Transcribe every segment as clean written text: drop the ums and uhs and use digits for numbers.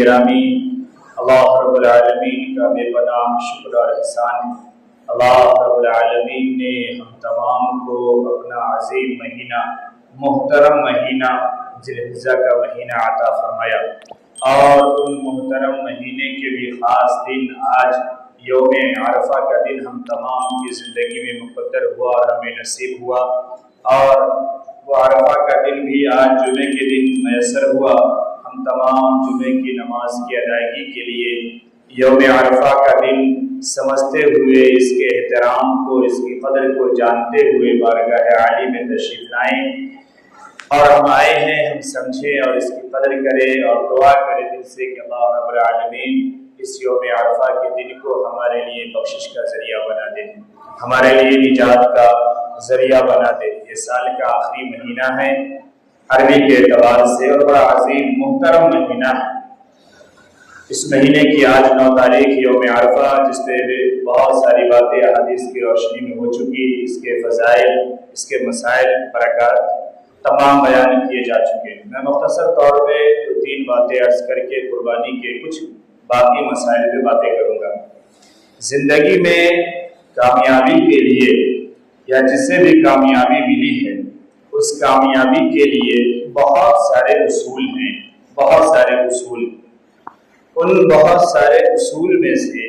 گرامی، اللہ رب العالمین کا بے پناہ شکر اور احسان، اللہ رب العالمین نے ہم تمام کو اپنا عظیم مہینہ، محترم مہینہ ذی الحجہ کا مہینہ عطا فرمایا، اور ان محترم مہینے کے بھی خاص دن آج یوم عرفہ کا دن ہم تمام کی زندگی میں مقدر ہوا اور ہمیں نصیب ہوا، اور وہ عرفہ کا دن بھی آج جمعے کے دن میسر ہوا۔ ہم تمام جمعے کی نماز کی ادائیگی کے لیے یوم عرفہ کا دن سمجھتے ہوئے، اس کے احترام کو، اس کی قدر کو جانتے ہوئے بارگاہ عالی میں تشریف لائیں، اور ہم آئے ہیں، ہم سمجھیں اور اس کی قدر کریں اور دعا کریں دل سے کہ اللہ رب العالمین اس یوم عرفہ کے دن کو ہمارے لیے بخشش کا ذریعہ بنا دے، ہمارے لیے نجات کا ذریعہ بنا دے۔ یہ سال کا آخری مہینہ ہے عربی کے اعتبار سے، اور بڑا عظیم محترم مہینہ ہے۔ اس مہینے کی آج 9 تاریخ یوم عرفہ، جس پہ بہت ساری باتیں احادیث کی روشنی میں ہو چکی، اس کے فضائل، اس کے مسائل، برکات تمام بیان کیے جا چکے ہیں۔ میں مختصر طور پہ 2-3 باتیں عرض کر کے قربانی کے کچھ باقی مسائل پہ باتیں کروں گا۔ زندگی میں کامیابی کے لیے، یا جس سے بھی کامیابی ملی ہے، اس کامیابی کے لیے بہت سارے اصول ہیں، بہت سارے اصول۔ ان بہت سارے اصول میں سے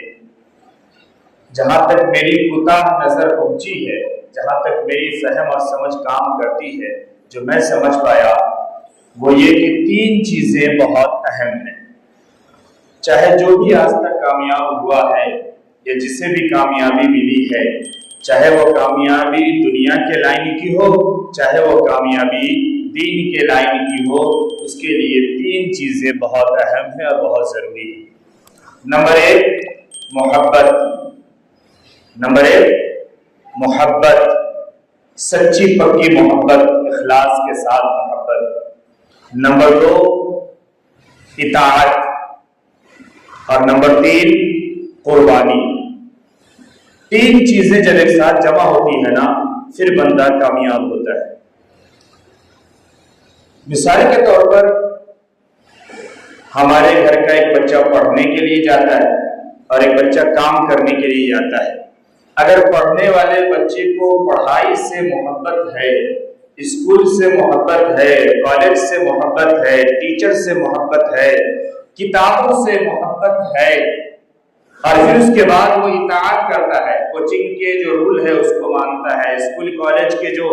جہاں تک میری کوتاہ نظر پہنچی ہے، جہاں تک میری فہم اور سمجھ کام کرتی ہے، جو میں سمجھ پایا وہ یہ کہ 3 چیزیں بہت اہم ہیں۔ چاہے جو بھی آج تک کامیاب ہوا ہے یا جسے بھی کامیابی ملی ہے، چاہے وہ کامیابی دنیا کے لائن کی ہو، چاہے وہ کامیابی دین کے لائن کی ہو، اس کے لیے 3 چیزیں بہت اہم ہیں اور بہت ضروری ہیں۔ نمبر 1 محبت، نمبر 1 محبت، سچی پکی محبت، اخلاص کے ساتھ محبت۔ نمبر 2 اطاعت، اور نمبر 3 قربانی۔ 3 چیزیں جب ایک ساتھ جمع ہوتی ہے نا، پھر بندہ کامیاب ہوتا ہے۔ مثال کے طور پر ہمارے گھر کا ایک بچہ پڑھنے کے لیے جاتا ہے اور ایک بچہ کام کرنے کے لیے جاتا ہے۔ اگر پڑھنے والے بچے کو پڑھائی سے محبت ہے، اسکول سے محبت ہے، کالج سے محبت ہے، ٹیچر سے محبت ہے، کتابوں سے محبت ہے، اور پھر اس کے بعد وہ اطاعت کرتا ہے، کوچنگ کے جو رول ہے اس کو مانتا ہے، اسکول کالج کے جو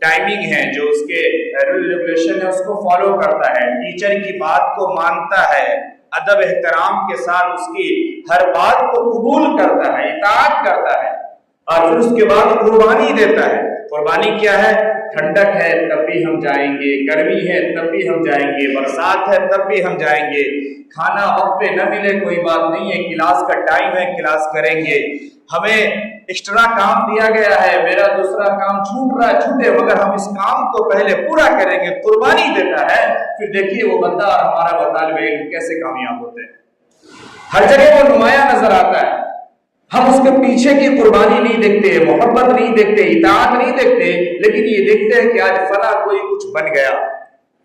ٹائمنگ ہے، جو اس کے رول ریگولیشن ہے اس کو فالو کرتا ہے، ٹیچر کی بات کو مانتا ہے، ادب احترام کے ساتھ اس کی ہر بات کو قبول کرتا ہے، اطاعت کرتا ہے، اور پھر اس کے بعد قربانی دیتا ہے۔ قربانی کیا ہے؟ ٹھنڈک ہے تب بھی ہم جائیں گے، گرمی ہے تب بھی ہم جائیں گے، برسات ہے تب بھی ہم جائیں گے، کھانا وقت پہ نہ ملے کوئی بات نہیں ہے، کلاس کا ٹائم ہے کلاس کریں گے، ہمیں ایکسٹرا کام دیا گیا ہے، میرا دوسرا کام چھوٹ رہا ہے چھوٹے، مگر ہم اس کام کو پہلے پورا کریں گے، قربانی دیتا ہے۔ پھر دیکھیے وہ بندہ اور ہمارا وہ طالب علم کیسے کامیاب ہوتے ہیں۔ ہر جگہ وہ نمایاں نظر آتا ہے، ہم اس کے پیچھے کی قربانی نہیں دیکھتے، محبت نہیں دیکھتے، اطاعت نہیں دیکھتے، لیکن یہ دیکھتے ہیں کہ آج فلاں کوئی کچھ بن گیا۔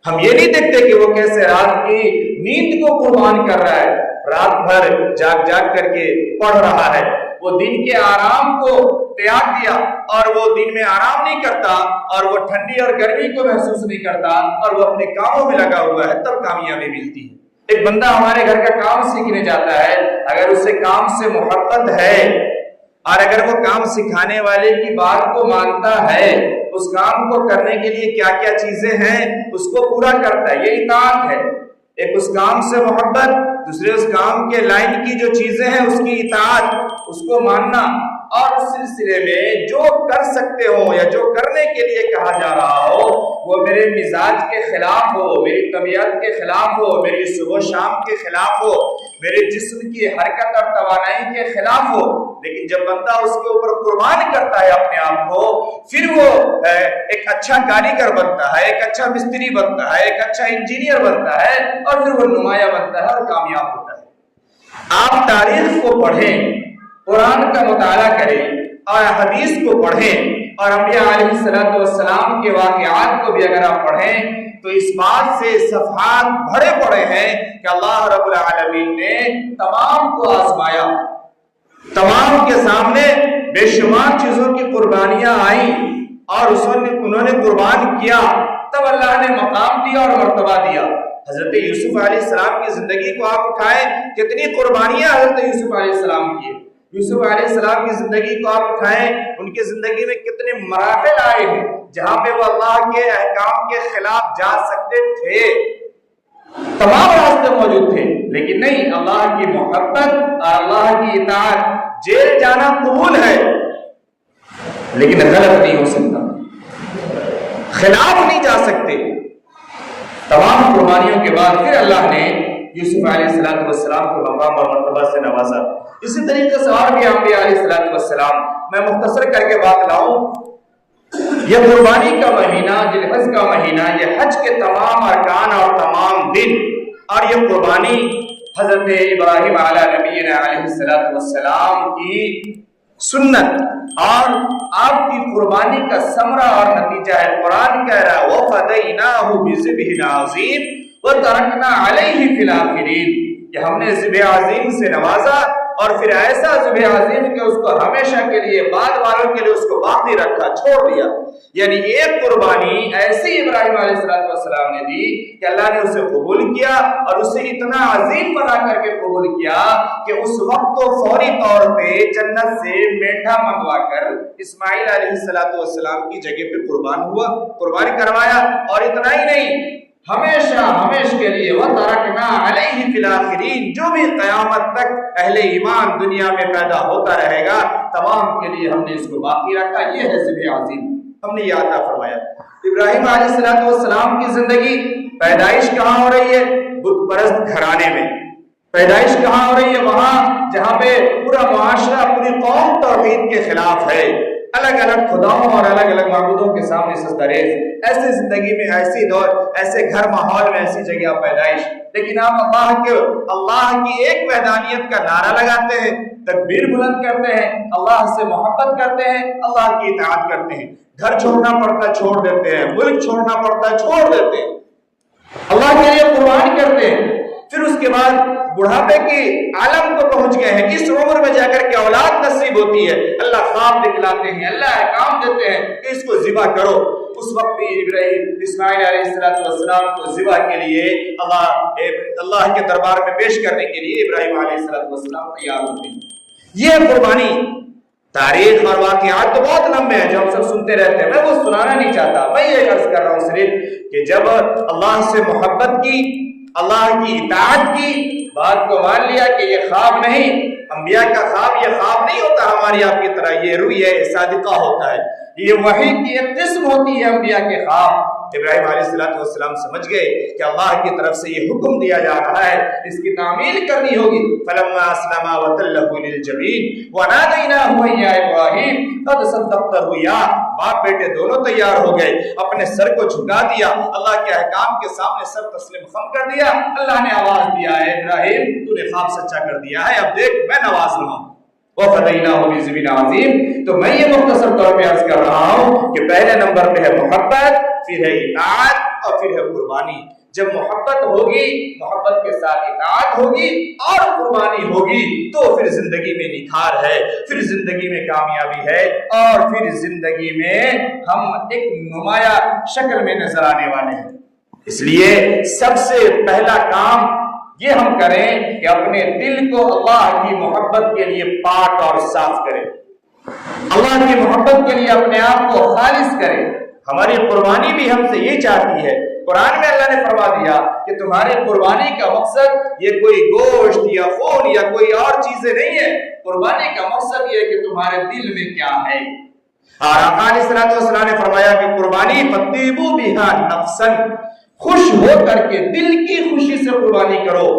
ہم یہ نہیں دیکھتے کہ وہ کیسے رات کی نیند کو قربان کر رہا ہے، رات بھر جاگ جاگ کر کے پڑھ رہا ہے، وہ دن کے آرام کو تیاگ دیا اور وہ دن میں آرام نہیں کرتا، اور وہ ٹھنڈی اور گرمی کو محسوس نہیں کرتا، اور وہ اپنے کاموں میں لگا ہوا ہے، تب کامیابی ملتی ہے۔ ایک بندہ ہمارے گھر کا کام سیکھنے جاتا ہے، اگر اسے کام سے محبت ہے اور اگر وہ کام سکھانے والے کی بات کو مانتا ہے، اس کام کو کرنے کے لیے کیا کیا چیزیں ہیں اس کو پورا کرتا ہے، یہ اطاعت ہے۔ ایک اس کام سے محبت، دوسرے اس کام کے لائن کی جو چیزیں ہیں اس کی اطاعت، اس کو ماننا، اور اس سلسلے میں جو کر سکتے ہو یا جو کرنے کے لیے کہا جا رہا ہو وہ میرے مزاج کے خلاف ہو، میری طبیعت کے خلاف ہو، میری صبح و شام کے خلاف ہو، میرے جسم کی حرکت اور توانائی کے خلاف ہو، لیکن جب بندہ اس کے اوپر قربان کرتا ہے اپنے آپ کو، پھر وہ ایک اچھا کاریگر بنتا ہے، ایک اچھا مستری بنتا ہے، ایک اچھا انجینئر بنتا ہے، اور پھر وہ نمایاں بنتا ہے اور کامیاب ہوتا ہے۔ آپ تاریخ کو پڑھیں، قرآن کا مطالعہ کریں اور حدیث کو پڑھیں، اور انبیاء علیہ السلام کے واقعات کو بھی اگر آپ پڑھیں تو اس بات سے صفحات بھرے پڑے ہیں کہ اللہ رب العالمین نے تمام کو آزمایا، تمام کے سامنے بے شمار چیزوں کی قربانیاں آئیں اور انہوں نے قربان کیا، تب اللہ نے مقام دیا اور مرتبہ دیا۔ حضرت یوسف علیہ السلام کی زندگی کو آپ اٹھائیں، کتنی قربانیاں حضرت یوسف علیہ السلام کی، یوسف علیہ السلام کی زندگی کو آپ اٹھائیں، ان کی زندگی میں کتنے مراحل آئے ہیں جہاں پہ وہ اللہ کے احکام کے خلاف جا سکتے تھے، تمام راستے موجود تھے، لیکن نہیں، اللہ کی محبت اور اللہ کی اطاعت، جیل جانا قبول ہے لیکن غلط نہیں ہو سکتا، خلاف نہیں جا سکتے۔ تمام قربانیوں کے بعد پھر اللہ نے یوسف علیہ السلام کو مقام اور مرتبہ سے نوازا۔ اسی طریقے سے اور بھی انبیاء علیہ السلام، میں مختصر کر کے بات لاؤں، یہ قربانی کا مہینہ، ذی الحج کا مہینہ، یہ حج کے تمام ارکان اور تمام دن، اور یہ قربانی حضرت ابراہیم علیہ نبینا علیہ السلام کی سنت اور آپ کی قربانی کا ثمرہ اور نتیجہ ہے۔ قرآن کہہ رہا ہے وَفَدَيْنَاهُ بِذِبْحٍ عَظِيمٍ وَتَرَكْنَا عَلَيْهِ فِي الْآخِرِينَ، کہ ہم نے ذبح عظیم سے نوازا اور پھر ایسا ذبح عظیم کہ اس کو ہمیشہ کے لیے، بعد والوں کے لیے اس کو باقی رکھا، چھوڑ دیا۔ یعنی ایک قربانی ایسی ابراہیم علیہ السلام نے دی کہ اللہ نے اسے قبول کیا اور اسے اتنا عظیم بنا کر کے قبول کیا کہ اس وقت تو فوری طور پہ جنت سے مینڈھا منگوا کر اسماعیل علیہ السلام کی جگہ پہ قربانی کروایا، اور اتنا ہی نہیں، ہمیشہ کے لیے وَتَرَكْنَا عَلَيْهِ فِي الْآخِرِينَ، جو بھی قیامت تک اہل ایمان دنیا میں پیدا ہوتا رہے گا، تمام کے لیے ہم نے اس کو باقی رکھا۔ یہ ہے ذبح عظیم، ہم نے یہ عطا فرمایا۔ ابراہیم علیہ السلام کی زندگی، پیدائش کہاں ہو رہی ہے؟ بت پرست گھرانے میں۔ پیدائش کہاں ہو رہی ہے؟ وہاں جہاں پہ پورا معاشرہ، پوری قوم توحید کے خلاف ہے، الگ الگ خداؤں اور الگ الگ معبودوں کے سامنے سجدہ ریز، ایسی زندگی میں، ایسی دور، ایسے گھر ماحول میں، ایسی جگہ پیدائش، لیکن آپ اللہ کی ایک وحدانیت کا نعرہ لگاتے ہیں، تکبیر بلند کرتے ہیں، اللہ سے محبت کرتے ہیں، اللہ کی اطاعت کرتے ہیں، گھر چھوڑنا پڑتا چھوڑ دیتے ہیں، ملک چھوڑنا پڑتا چھوڑ دیتے ہیں، اللہ کے لیے قربان کرتے ہیں، پھر اس کے بعد بڑھاپے کی عالم کو پہنچ گئے ہیں، اس عمر میں جا کر کے اولاد نصیب ہوتی ہے، اللہ خواب دکھلاتے ہیں، اللہ احکام دیتے ہیں کہ اس کو ذبح کرو۔ اس وقت بھی اسماعیل علیہ السلام کو ذبح کے لیے اللہ کے دربار میں پیش کرنے کے لیے ابراہیم علیہ السلام تیار ہوتے ہیں۔ یہ قربانی، تاریخ اور واقعات تو بہت لمبے ہیں جو ہم سب سنتے رہتے ہیں، میں وہ سنانا نہیں چاہتا، میں یہ عرض کر رہا ہوں صرف کہ جب اللہ سے محبت کی، اللہ کی اطاعت کی، بات کو مان لیا کہ یہ خواب نہیں، انبیاء کا خواب یہ خواب نہیں ہوتا ہماری آپ کی طرح، یہ رویہ صادقہ ہوتا ہے، یہ وحی کی ایک قسم ہوتی ہے انبیاء کے خواب۔ ابراہیم علیہ السلام سمجھ گئے کہ اللہ کی طرف سے یہ حکم دیا جا رہا ہے، اس کی تعمیل کرنی ہوگی۔ فَلَمَّا أَسْلَمَا وَتَلَّهُ لِلْجَبِينِ وَنَادَيْنَاهُ يَا إِبْرَاهِيمُ قَدْ صَدَّقْتَ الرُّؤْيَا، باپ بیٹے دونوں تیار ہو گئے، اپنے سر کو جھکا دیا، اللہ کے احکام کے سامنے سر تسلیم خم کر دیا۔ اللہ نے آواز دیا ہے ابراہیم تو نے خواب سچا کر دیا ہے، اب دیکھ میں نواز رہا ہوں۔ وَفَدَيْنَاهُ بِذِبْحٍ عَظِيمٍ، تو میں یہ مختصر طور پہ عرض کر رہا ہوں کہ پہلے نمبر پہ ہے محبت، پھر ہے اطاعت اور پھر ہے قربانی۔ جب محبت ہوگی، محبت کے ساتھ اطاعت ہوگی اور قربانی ہوگی تو پھر زندگی میں نکھار ہے، پھر زندگی میں کامیابی ہے، اور پھر زندگی میں ہم ایک نمایاں شکل میں نظر آنے والے ہیں۔ اس لیے سب سے پہلا کام یہ ہم کریں کہ اپنے دل کو اللہ کی محبت کے لیے پاک اور صاف کریں، اللہ کی محبت کے لیے اپنے آپ کو خالص کریں۔ ہماری قربانی بھی ہم سے یہ چاہتی ہے، قرآن میں اللہ نے فرما دیا کہ تمہاری قربانی کا مقصد یہ کوئی گوشت یا خون یا کوئی اور چیزیں نہیں ہے، قربانی کا مقصد یہ ہے کہ تمہارے دل میں کیا ہے۔ اور آقا علیہ السلام نے فرمایا کہ قربانی فَطِيبُوا بِهَا نَفْسًا، خوش ہو کر کے دل کی خوشی سے قربانی کرو،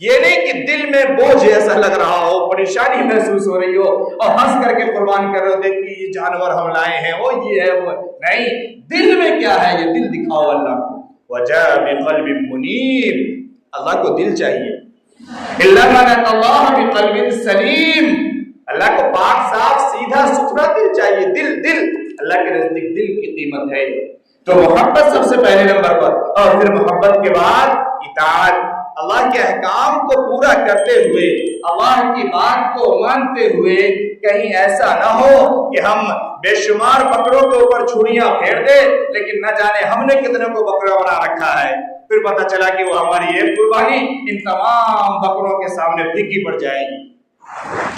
یہ نہیں کہ دل میں بوجھ ایسا لگ رہا ہو، پریشانی محسوس ہو رہی ہو اور ہنس کر کے قربان کر رہے ہو، دیکھیے یہ جانور ہم لائے ہیں، وہ یہ ہے وہ نہیں، دل میں کیا ہے یہ دل دکھاؤ اللہ کو۔ وَجَاءَ بِقَلْبٍ مُنِيبٍ، اللہ کو دل چاہیے، إِلَّا مَنْ أَتَى اللَّهَ بِقَلْبٍ سَلِيمٍ، اللہ کو پاک صاف سیدھا ستھرا دل چاہیے، دل اللہ کے نزدیک دل کی قیمت ہے۔ تو محبت سب سے پہلے نمبر پر، اور پھر محبت کے بعد اطاعت، اللہ کے احکام کو پورا کرتے ہوئے، اللہ کی بات کو مانتے ہوئے، کہیں ایسا نہ ہو کہ ہم بے شمار بکروں کے اوپر چھڑیاں پھیر دے لیکن نہ جانے ہم نے کتنے کو بکرا بنا رکھا ہے، پھر پتہ چلا کہ وہ ہماری ایک قربانی ان تمام بکروں کے سامنے پھیکی پڑ جائے گی۔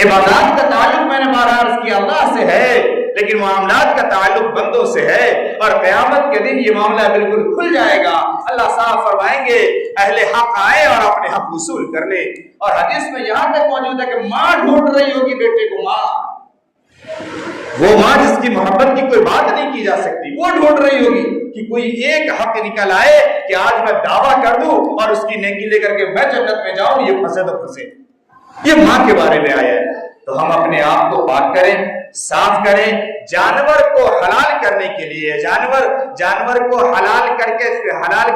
عبادات کا تعلق میں نے بار عرض کیا اللہ سے ہے، لیکن معاملات کا تعلق بندوں سے ہے، اور قیامت کے دن یہ معاملہ بالکل کھل جائے گا۔ اللہ صاحب فرمائیں گے اہل حق آئے اور اپنے حق وصول کر لے۔ اور حدیث میں یہاں تک موجود ہے کہ ماں ڈھونڈ رہی ہوگی بیٹے کو، ماں، وہ ماں جس کی محبت کی کوئی بات نہیں کی جا سکتی، وہ ڈھونڈ رہی ہوگی کہ کوئی ایک حق نکل آئے کہ آج میں دعویٰ کر دوں اور اس کی نیکی لے کر کے میں جنت میں جاؤں، یہ پھنسے تو پھنسے۔ یہ ماں کے بارے میں آیا ہے۔ تو ہم اپنے آپ کو پاک کریں، صاف کریں، جانور کو حلال کرنے کے لیے، جانور کو حلال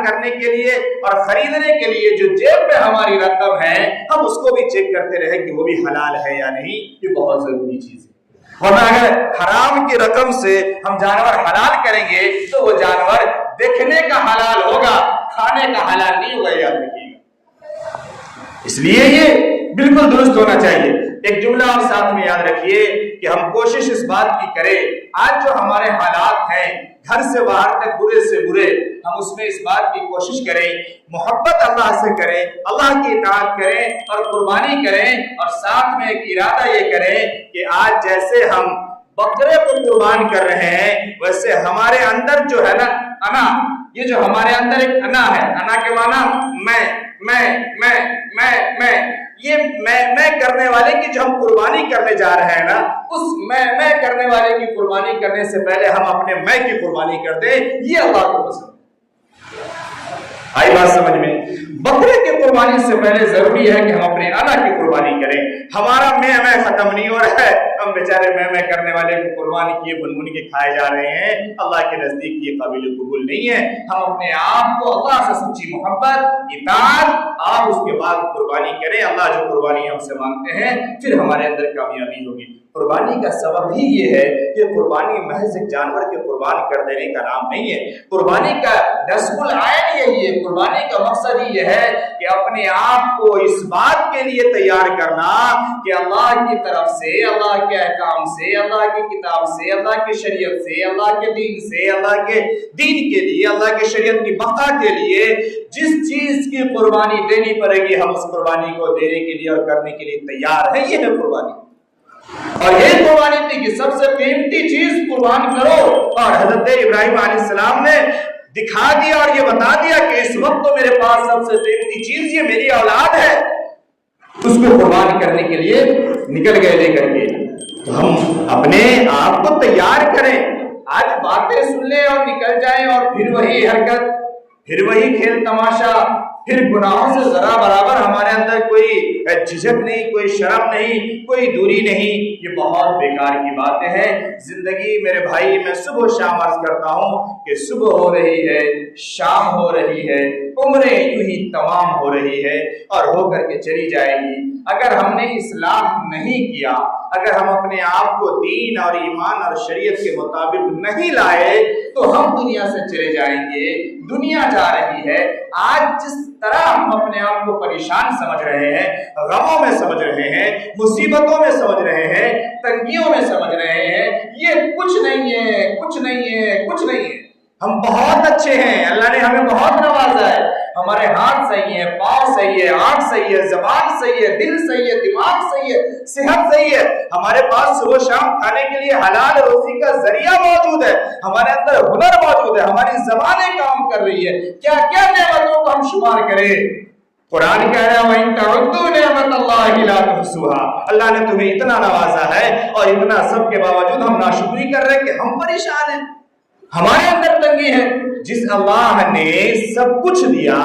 کرنے کے لیے اور خریدنے کے لیے جو جیب میں ہماری رقم ہے، ہم اس کو بھی چیک کرتے رہیں کہ وہ بھی حلال ہے یا نہیں۔ یہ بہت ضروری چیز ہے، ورنہ اگر حرام کی رقم سے ہم جانور حلال کریں گے تو وہ جانور دیکھنے کا حلال ہوگا، کھانے کا حلال نہیں ہوگا، یاد رکھیے گا۔ اس لیے یہ بالکل درست ہونا چاہیے۔ ایک جملہ آپ ساتھ میں یاد رکھیے کہ ہم کوشش اس بات کی کریں، آج جو ہمارے حالات ہیں گھر سے باہر تک برے سے برے، ہم اس میں اس بات کی کوشش کریں، محبت اللہ سے کریں، اللہ کی اطاعت کریں اور قربانی کریں، اور ساتھ میں ایک ارادہ یہ کریں کہ آج جیسے ہم بکرے کو قربان کر رہے ہیں ویسے ہمارے اندر جو ہے نا انا، یہ جو ہمارے اندر ایک انا ہے، انا کے معنی میں یہ میں کرنے والے کی جو ہم قربانی کرنے جا رہے ہیں نا، اس میں کرنے والے کی قربانی کرنے سے پہلے ہم اپنے میں کی قربانی کر دیں، یہ اللہ کو پسند ہے۔ آئی بات سمجھ میں؟ بکرے کی قربانی سے پہلے ضروری ہے کہ ہم اپنے انا کی قربانی کریں۔ ہمارا میں ختم نہیں ہو رہا ہے، ہم بیچارے میں کرنے والے کو قربانی کیے بن کے کھائے جا رہے ہیں، اللہ کے نزدیک یہ قابل قبول نہیں ہے۔ ہم اپنے آپ کو اللہ سے سچی محبت، اطاعت، آپ اس کے بعد قربانی کریں۔ اللہ جو قربانی ہم سے مانگتے ہیں پھر ہمارے اندر کامیابی ہوگی۔ قربانی کا سبب ہی یہ ہے کہ قربانی محض ایک جانور کے قربان کر دینے کا نام نہیں ہے، قربانی کا نصب العین یہی ہے، قربانی کا مقصد ہی یہ ہے کہ اپنے آپ کو اس بات کے لیے تیار کرنا کہ اللہ کی طرف سے، اللہ کے احکام سے، اللہ کی کتاب سے، اللہ کی شریعت سے، اللہ کے دین سے، اللہ کے دین کے لیے، اللہ کی شریعت کی بقا کے لیے جس چیز کی قربانی دینی پڑے گی ہم اس قربانی کو دینے کے لیے اور کرنے کے لیے تیار ہیں۔ یہ ہے قربانی، اور یہ قربانی تھی کہ سب سے قیمتی چیز قربان کرو، اور حضرت ابراہیم علیہ السلام نے دکھا دیا اور یہ بتا دیا کہ اس وقت تو میرے پاس سب سے قیمتی چیز یہ میری اولاد ہے، اس کو قربان کرنے کے لیے نکل گئے لے کر کے۔ تو ہم اپنے آپ کو تیار کریں، آج باتیں سن لیں اور نکل جائیں اور پھر وہی حرکت، پھر وہی کھیل تماشا، پھر گناہوں سے ذرا برابر ہمارے اندر کوئی جھجک نہیں، کوئی شرم نہیں، کوئی دوری نہیں، یہ بہت بیکار کی باتیں ہیں۔ زندگی میرے بھائی میں صبح و شام عرض کرتا ہوں کہ صبح ہو رہی ہے، شام ہو رہی ہے، عمریں یوں ہی تمام ہو رہی ہے اور ہو کر کے چلی جائے گی۔ اگر ہم نے اصلاح نہیں کیا، اگر ہم اپنے آپ کو دین اور ایمان اور شریعت کے مطابق نہیں لائے تو ہم دنیا سے چلے جائیں گے۔ دنیا جا رہی ہے، آج جس طرح ہم اپنے آپ کو پریشان سمجھ رہے ہیں، غموں میں سمجھ رہے ہیں، مصیبتوں میں سمجھ رہے ہیں، تنگیوں میں سمجھ رہے ہیں، یہ کچھ نہیں ہے، کچھ نہیں ہے، کچھ نہیں ہے۔ ہم بہت اچھے ہیں، اللہ نے ہمیں بہت نوازا ہے، ہمارے ہاتھ صحیح ہے، پاؤں صحیح ہے، آنکھ صحیح ہے، زبان صحیح ہے، دل صحیح ہے، دماغ صحیح ہے، صحت صحیح ہے، ہمارے پاس صبح شام کھانے کے لیے حلال روزی کا ذریعہ موجود ہے، ہمارے اندر ہنر موجود ہے، ہماری زبانیں کام کر رہی ہے، کیا کیا نعمتوں کو ہم شمار کریں۔ قرآن کہہ رہا ہے وَإِن تَعُدُّوا نِعْمَتَ اللَّهِ لَا تُحْصُوهَا، اللہ نے تمہیں اتنا نوازا ہے اور اتنا سب کے باوجود ہم ناشکری کر رہے ہیں کہ ہم پریشان ہیں، ہمارے اندر تنگی ہے۔ جس اللہ نے سب کچھ دیا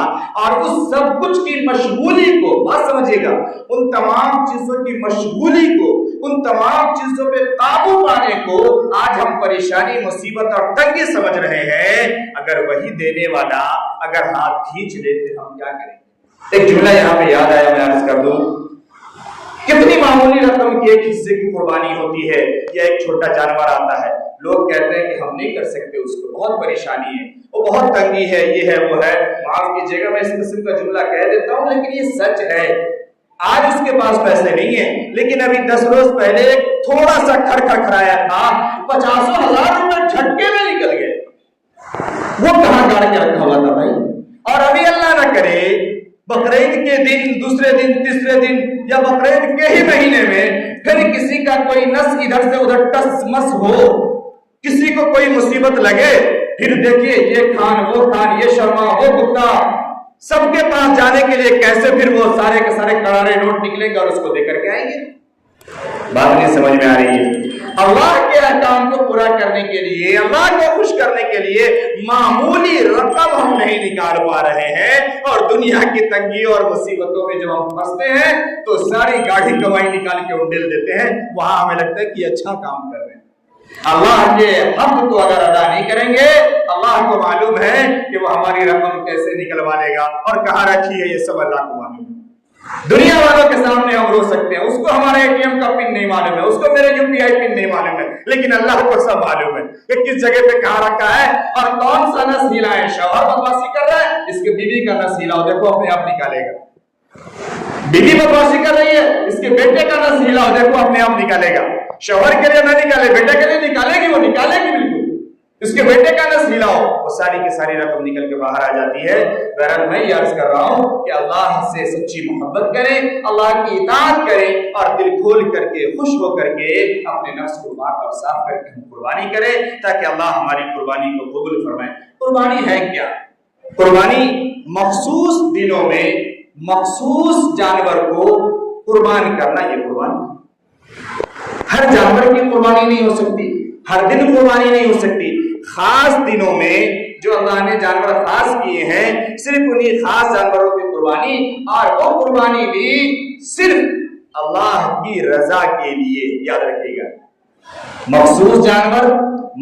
اور اس سب کچھ کی مشغولی کو، بات سمجھے گا، ان تمام چیزوں کی مشغولی کو، ان تمام چیزوں پہ قابو پانے کو آج ہم پریشانی، مصیبت اور تنگی سمجھ رہے ہیں۔ اگر وہی دینے والا اگر ہاتھ کھینچ لیتے ہم کیا کریں؟ ایک جملہ یہاں پہ یاد آیا، میں عرض کر دوں، کتنی معمولی رقم کی ایک حصے کی قربانی ہوتی ہے یا ایک چھوٹا جانور آتا ہے، لوگ کہتے ہیں کہ ہم نہیں کر سکتے، اس کو بہت پریشانی ہے، وہ بہت تنگی ہے، یہ ہے وہ ہے، معاف کیجیے گا میں اس قسم کا جملہ کہہ دیتا ہوں لیکن یہ سچ ہے۔ آج اس کے پاس پیسے نہیں ہیں لیکن ابھی 10 روز پہلے ایک تھوڑا سا گھر کھڑایا تھا، 50,000 روپے جھٹکے میں نکل گئے۔ وہ کہاں گاڑ کے رکھا ہوا تھا بھائی؟ اور ابھی اللہ نہ کرے بقرعید کے دن، دوسرے دن، تیسرے دن یا بقرعید کے ہی مہینے میں پھر کسی کا کوئی نس ادھر سے ادھر ٹس مس ہو، کسی کو کوئی مصیبت لگے، پھر دیکھیے یہ خان وہ خان، یہ شرما وہ گپتا، سب کے پاس جانے کے لیے کیسے پھر وہ سارے کے سارے کرارے نوٹ نکلیں گے اور اس کو دے کر کے آئیں گے۔ بات نہیں سمجھ میں آ رہی ہے؟ اللہ کے احکام کو پورا کرنے کے لیے، اللہ کو خوش کرنے کے لیے معمولی رقم ہم نہیں نکال پا رہے ہیں، اور دنیا کی تنگی اور مصیبتوں میں جب ہم پھنستے ہیں تو ساری گاڑی کمائی نکال کے انڈیل دیتے ہیں، وہاں ہمیں لگتا ہے کہ اچھا کام کر رہے ہیں۔ اللہ کے حق کو اگر ادا نہیں کریں گے، اللہ کو معلوم ہے کہ وہ ہماری رقم کیسے نکلوا لے گا اور کہاں رکھی ہے، یہ سب اللہ کو معلوم ہے۔ دنیا والوں کے سامنے ہم رو سکتے ہیں، اس کو ہمارے اے ٹی ایم کا پن نہیں معلوم ہے، اس کو میرے UPI پن نہیں معلوم ہے، لیکن اللہ کو سب معلوم ہے کہ کس جگہ پہ کہاں رکھا ہے اور کون سا نس ہلا ہے۔ شوہر بدمعاشی کر رہا ہے، اس کے بیوی کا نس ہلاؤ، دیکھو اپنے آپ نکالے گا۔ بیوی بدمعاشی کر رہی ہے، اس کے بیٹے کا نس ہلاؤ، دیکھو اپنے آپ نکالے گا۔ شوہر کے لیے نہ نکالے، بیٹے کے لیے نکالے گی، وہ نکالے گی بالکل۔ اس کے بیٹے کا نس ہلاؤ، وہ ساری کی ساری رقم نکل کے باہر آ جاتی ہے۔ بہرحال میں یہ عرض کر رہا ہوں کہ اللہ سے سچی محبت کریں، اللہ کی اطاعت کریں اور دل کھول کر کے، خوش ہو کر کے اپنے نفس کو پاک اور صاف کر کے قربانی کریں تاکہ اللہ ہماری قربانی کو قبول فرمائے۔ قربانی ہے کیا؟ قربانی مخصوص دنوں میں مخصوص جانور کو قربان کرنا، یہ قربانی۔ ہر جانور کی قربانی نہیں ہو سکتی، ہر دن قربانی نہیں ہو سکتی۔ خاص دنوں میں جو اللہ نے جانور خاص کیے ہیں، صرف انہی خاص جانوروں کی قربانی، اور وہ قربانی بھی صرف اللہ کی رضا کے لیے، یاد رکھیے گا۔ مخصوص جانور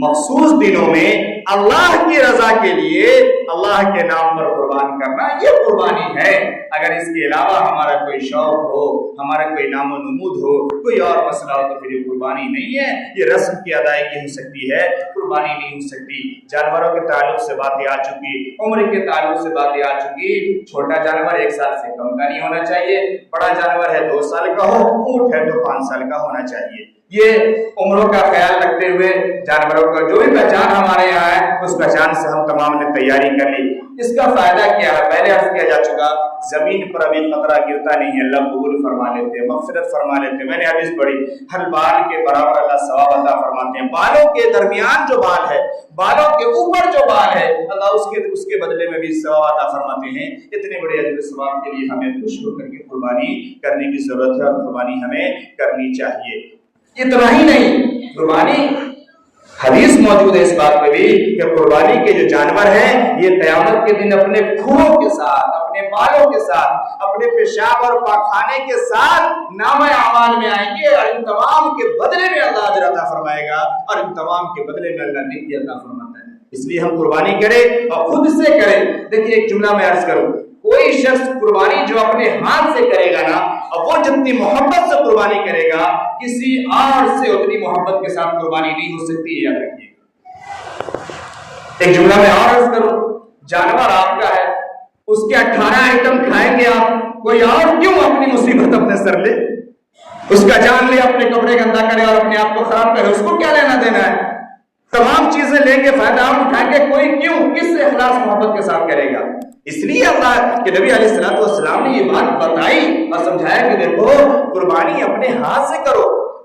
مخصوص دنوں میں اللہ کی رضا کے لیے، اللہ کے نام پر قربان کرنا، یہ قربانی ہے۔ اگر اس کے علاوہ ہمارا کوئی شوق ہو، ہمارا کوئی نام و نمود ہو، کوئی اور مسئلہ ہو تو پھر یہ قربانی نہیں ہے، یہ رسم کی ادائیگی ہو سکتی ہے، قربانی نہیں ہو سکتی۔ جانوروں کے تعلق سے باتیں آ چکی، عمر کے تعلق سے باتیں آ چکی۔ چھوٹا جانور 1 سال سے کم کا نہیں ہونا چاہیے، بڑا جانور ہے 2 سال کا ہو، اونٹ ہے تو 5 سال کا ہونا چاہیے۔ یہ عمروں کا خیال رکھتے ہوئے جانوروں کا جو بھی پہچان ہمارے یہاں ہے، اس پہچان سے ہم تمام نے تیاری کر لی۔ اس کا فائدہ کیا ہے؟ پہلے عرض کیا جا چکا، زمین پر ابھی قطرہ گرتا نہیں ہے، اللہ قبول فرما لیتے ہیں، مغفرت فرما لیتے ہیں۔ میں نے حدیث پڑھی، ہر بال کے برابر اللہ ثواب عطا فرماتے ہیں۔ بالوں کے درمیان جو بال ہے، بالوں کے اوپر جو بال ہے، اللہ اس کے بدلے میں بھی ثواب عطا فرماتے ہیں۔ اتنے بڑے اجر و ثواب کے لیے ہمیں خوش ہو کر کے قربانی کرنے کی ضرورت ہے، اور قربانی ہمیں کرنی چاہیے۔ اتنا ہی نہیں، قربانی حدیث موجود ہے اس بات پہ بھی کہ قربانی کے جو جانور ہیں یہ قیامت کے دن اپنے کھروں کے ساتھ، اپنے بالوں کے ساتھ، اپنے پیشاب اور پاخانے کے ساتھ نامہ اعمال میں آئیں گے، اور ان تمام کے بدلے میں اللہ اجر عطا فرمائے گا، اور ان تمام کے بدلے میں اللہ نیکی عطا فرماتا ہے۔ اس لیے ہم قربانی کریں اور خود سے کریں۔ دیکھیے ایک جملہ میں عرض کروں، کوئی شخص قربانی جو اپنے ہاتھ سے کرے گا نا، اور وہ جتنی محبت سے قربانی کرے گا، کسی اور سے اتنی محبت کے ساتھ قربانی نہیں ہو سکتی، یاد رکھیے۔ ایک جملہ میں اور عرض کروں، جانور آپ کا ہے، اس کے 18 آئٹم کھائیں گے آپ، کوئی اور کیوں اپنی مصیبت اپنے سر لے؟ اس کا جان لے، اپنے کپڑے گندا کرے اور اپنے آپ کو خراب کرے، اس کو کیا لینا دینا ہے؟ تمام چیزیں لیں گے، فائدہ آپ اٹھائیں گے، کوئی کیوں، کس سے اخلاص محبت کے ساتھ کرے گا؟ اس لیے اللہ کے نبی علیہ السلام نے یہ بات بتائی اور سمجھایا کہ دیکھو قربانی اپنے ہاتھ سے کرو۔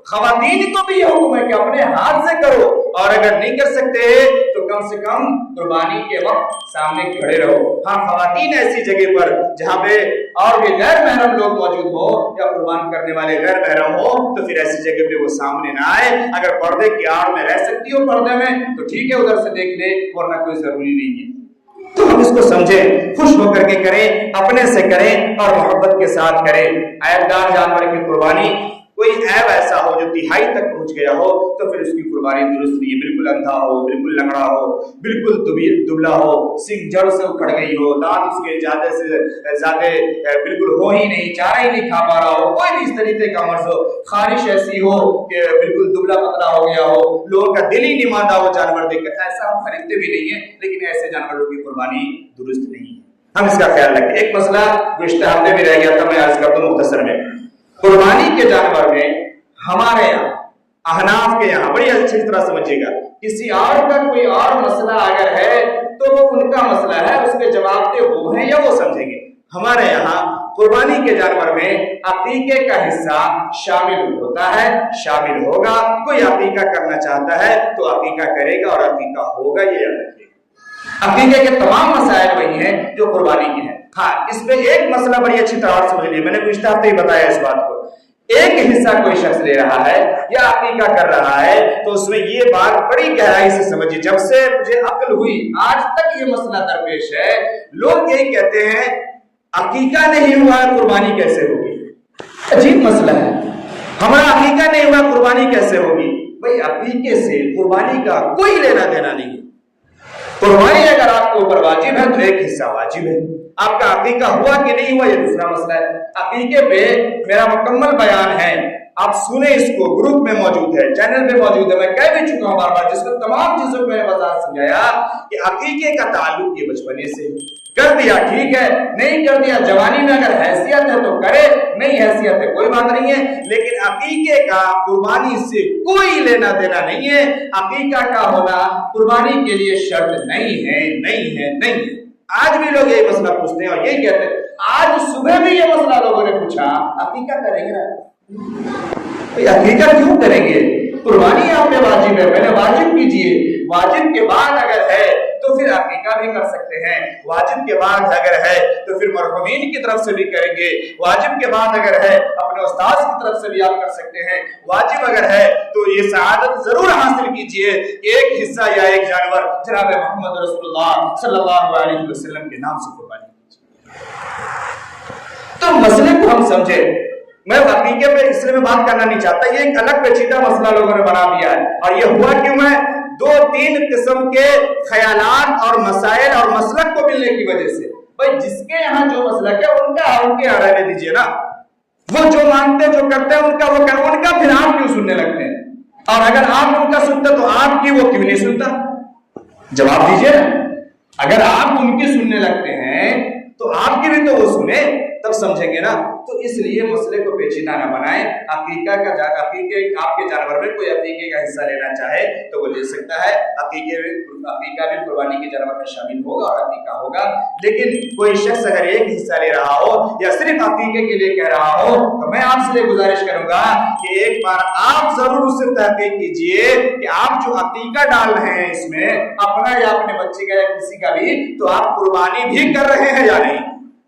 خواتین کو بھی یہ حکم ہے کہ اپنے ہاتھ سے کرو، اور اگر نہیں کر سکتے تو کم سے کم قربانی کے وقت سامنے کھڑے رہو۔ ہاں، خواتین ایسی جگہ پر جہاں پہ اور بھی غیر محرم لوگ موجود ہو یا قربان کرنے والے غیر محرم ہو تو پھر ایسی جگہ پہ وہ سامنے نہ آئے۔ اگر پردے کی آڑ میں رہ سکتی ہو پردے میں تو ٹھیک ہے، ادھر سے دیکھ لے، ورنہ کوئی ضروری نہیں ہے۔ تو ہم اس کو سمجھیں، خوش ہو کر کے کریں، اپنے سے کریں اور محبت کے ساتھ کریں۔ عیبدار جانور کی قربانی کوئی عیب ایسا ہو جو تہائی تک پہنچ گیا ہو تو پھر اس کی قربانی درست نہیں ہے. بالکل اندھا ہو، بالکل لنگڑا ہو، بالکل دبلا ہو، سنگ جڑ سے اکھڑ گئی ہو، دانت اس کے زیادہ سے زیادہ بالکل ہو ہی نہیں، چارہ ہی نہیں کھا پا رہا ہو، کوئی بھی اس طریقے کا مرض ہو، خارش ایسی ہو کہ بالکل دبلا پتلا ہو گیا ہو، لوگوں کا دل ہی نہیں مانتا وہ جانور دیکھ کر. ایسا ہم خریدتے بھی نہیں ہیں، لیکن ایسے جانوروں کی قربانی درست نہیں ہے. ہم اس کا خیال رکھیں. ایک مسئلہ گزشتہ ہفتے میں رہ گیا تھا، میں عرض کر دوں مختصر میں. قربانی کے جانور میں ہمارے یہاں احناف کے یہاں بڑی اچھی طرح سمجھیے گا، کسی اور کا کوئی اور مسئلہ اگر ہے تو وہ ان کا مسئلہ ہے، اس کے جواب دے وہ ہیں یا وہ سمجھیں گے. ہمارے یہاں قربانی کے جانور میں عقیقے کا حصہ شامل ہوتا ہے، شامل ہوگا. کوئی عقیقہ کرنا چاہتا ہے تو عقیقہ کرے گا اور عقیقہ ہوگا، یہ یاد رکھیے. عقیقے کے تمام مسائل وہی ہیں جو قربانی کے ہیں. ہاں اس میں ایک مسئلہ بڑی اچھی طرح سمجھ لیے، میں نے گزشتہ ہفتے ہی بتایا اس بات کو. ایک حصہ کوئی شخص لے رہا ہے یا عقیقہ کر رہا ہے تو اس میں یہ بات بڑی گہرائی سے سمجھیے. جب سے مجھے عقل ہوئی آج تک یہ مسئلہ درپیش ہے. لوگ یہی کہتے ہیں عقیقہ نہیں ہوا قربانی کیسے ہوگی. عجیب مسئلہ ہے. ہمارا عقیقہ نہیں ہوا قربانی کیسے ہوگی. بھائی عقیقے سے قربانی کا کوئی لینا دینا نہیں. قربانی اگر آپ کے اوپر واجب ہے تو ایک حصہ واجب ہے. آپ کا عقیقہ ہوا کہ نہیں ہوا یہ دوسرا مسئلہ ہے. عقیقے پہ میرا مکمل بیان ہے، آپ سنیں اس کو، گروپ میں موجود ہے، چینل پہ موجود ہے. میں کہہ بھی چکا ہوں بار بار، جس میں تمام چیزوں کو میں نے وضاحت سمجھایا کہ عقیقے کا تعلق یہ بچپنے سے کر دیا ٹھیک ہے، نہیں کر دیا جوانی میں اگر حیثیت ہے تو کرے، نہیں حیثیت ہے کوئی بات نہیں ہے. لیکن عقیقے کا قربانی سے کوئی لینا دینا نہیں ہے. عقیقہ کا ہونا قربانی کے لیے شرط نہیں ہے، نہیں ہے، نہیں ہے. آج بھی لوگ یہ مسئلہ پوچھتے ہیں اور یہی کہتے ہیں. آج صبح بھی یہ مسئلہ لوگوں نے پوچھا عقیقہ کریں گے نا. عقیقہ کیوں کریں گے؟ قربانی آپ نے واجب ہے، میں نے واجب کیجئے. واجب کے بعد اگر ہے تو پھر عقیقہ بھی کر سکتے ہیں. واجب کے بعد اگر ہے تو پھر مرحومین کی طرف سے بھی کریں گے. واجب کے بعد اگر ہے اپنے استاذ کی طرف سے بھی آپ کر سکتے ہیں. واجب اگر ہے تو یہ سعادت ضرور حاصل کیجئے، ایک حصہ یا ایک جانور جناب محمد رسول اللہ صلی اللہ علیہ وسلم کے نام سے قربانی کیجئے. تو مسئلے کو ہم سمجھے. میں عقیقے پہ اس لیے میں بات کرنا نہیں چاہتا، یہ ایک الگ پیچیدہ مسئلہ لوگوں نے بنا دیا ہے. اور یہ ہوا کیوں ہے؟ دو تین قسم کے خیالات اور مسائل اور مسلک کو ملنے کی وجہ سے. بھائی جس کے یہاں جو مسلک ہے ان کے یہاں رہنے دیجئے نا. وہ جو مانتے جو کرتے ہیں ان کا وہ کرتے، ان کا پھر آپ کیوں سننے لگتے ہیں؟ اور اگر آپ ان کا سنتے تو آپ کی وہ کیوں نہیں سنتا؟ جواب دیجئے نا. اگر آپ ان کی سننے لگتے ہیں تو آپ کی بھی تو وہ سنے، تب سمجھیں گے نا. تو اس لیے مسئلے کو پیچیدہ نہ بنائیں. عقیقہ آپ کے جانور میں کوئی عقیقے کا حصہ لینا چاہے تو وہ لے سکتا ہے. عقیقہ بھی قربانی کے جانور میں شامل ہوگا اور عقیقہ ہوگا. لیکن کوئی شخص اگر ایک حصہ لے رہا ہو یا صرف عقیقے کے لیے کہہ رہا ہو تو میں آپ سے گزارش کروں گا کہ ایک بار آپ ضرور اس سے تحقیق کیجئے کہ آپ جو عقیقہ ڈال رہے ہیں اس میں اپنا یا اپنے بچے کا یا کسی کا بھی، تو آپ قربانی بھی کر رہے ہیں یا نہیں.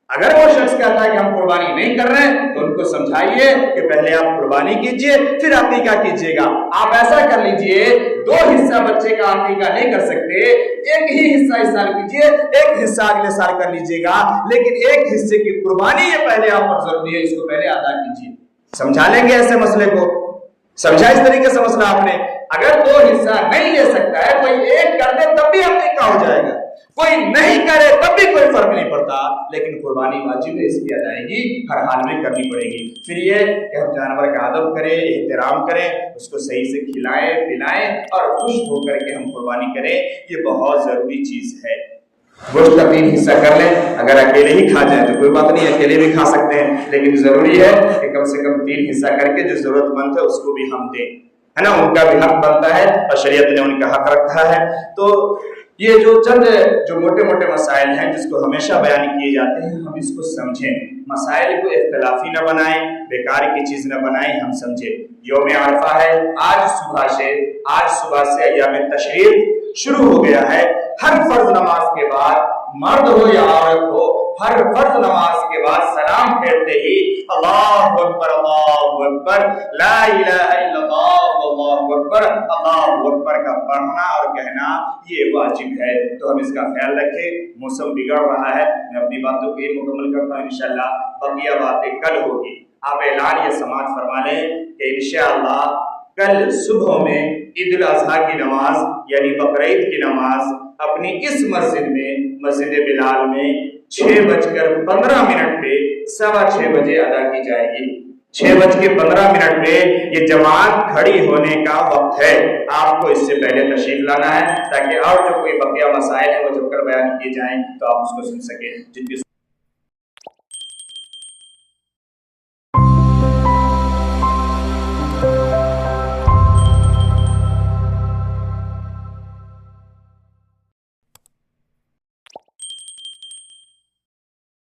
اگر وہ شخص کہتا ہے کہ ہم قربانی نہیں کر رہے ہیں تو ان کو سمجھائیے کہ پہلے آپ قربانی کیجئے پھر عقیقہ کیجئے گا. آپ ایسا کر لیجئے، دو حصہ بچے کا عقیقہ نہیں کر سکتے، ایک ہی حصہ اس سال کیجئے، ایک حصہ اگلے سال کر لیجئے گا، لیکن ایک حصے کی قربانی یہ پہلے آپ پر ضروری ہے، اس کو پہلے ادا کیجئے. سمجھا لیں گے ایسے مسئلے کو؟ سمجھا اس طریقے سے مسئلہ آپ نے؟ اگر دو حصہ نہیں لے سکتا ہے، کوئی ایک کر دے تب بھی عقیقہ ہو جائے گا، کوئی نہیں کرے تب بھی کوئی فرق نہیں پڑتا. لیکن قربانی واجب ہے، اس کی ادائیگی ہر حال میں کرنی پڑے گی. پھر یہ کہ ہم جانور کا ادب کریں، احترام کریں، اس کو صحیح سے کھلائیں پلائیں اور خوش ہو کر کے ہم قربانی کریں، یہ بہت ضروری چیز ہے. گوشت کا 3 حصہ کر لیں. اگر اکیلے ہی کھا جائیں تو کوئی بات نہیں، اکیلے بھی کھا سکتے ہیں، لیکن ضروری ہے کہ کم سے کم 3 حصہ کر کے جو ضرورت مند ہے اس کو بھی ہم دیں، ہے نا. ان کا بھی حق بنتا ہے اور شریعت نے ان کا حق رکھا ہے. تو یہ جو موٹے موٹے مسائل ہیں جس کو ہمیشہ بیان کیے جاتے ہیں، ہم اس کو سمجھیں. مسائل کو اختلافی نہ بنائیں، بیکار کی چیز نہ بنائیں، ہم سمجھیں. یوم عرفہ ہے، آج صبح سے ایام تشریق شروع ہو گیا ہے. ہر فرض نماز کے بعد، مرد ہو یا عورت ہو، ہر فرض نماز کے بعد سلام پھیرتے ہی اللہ اکبر لا الہ الا اللہ اللہ اکبر کا پڑھنا اور کہنا یہ واجب ہے. تو ہم اس کا خیال رکھیں. موسم بگڑ رہا ہے، میں اپنی باتوں کو یہ مکمل کرتا ہوں، انشاءاللہ بقیہ باتیں کل ہوگی. آپ اعلان یہ سماعت فرما لیں کہ انشاءاللہ کل صبح میں عید الاضحیٰ کی نماز یعنی بقرعید کی نماز اپنی اس مسجد میں مسجد بلال میں 6:15 پہ 6:15 بجے ادا کی جائے گی۔ 6:15 پہ یہ جماعت کھڑی ہونے کا وقت ہے، آپ کو اس سے پہلے تشریف لانا ہے تاکہ اور جو کوئی بقیہ مسائل ہیں وہ جب کر بیان کیے جائیں تو آپ اس کو سن سکیں۔ جن کی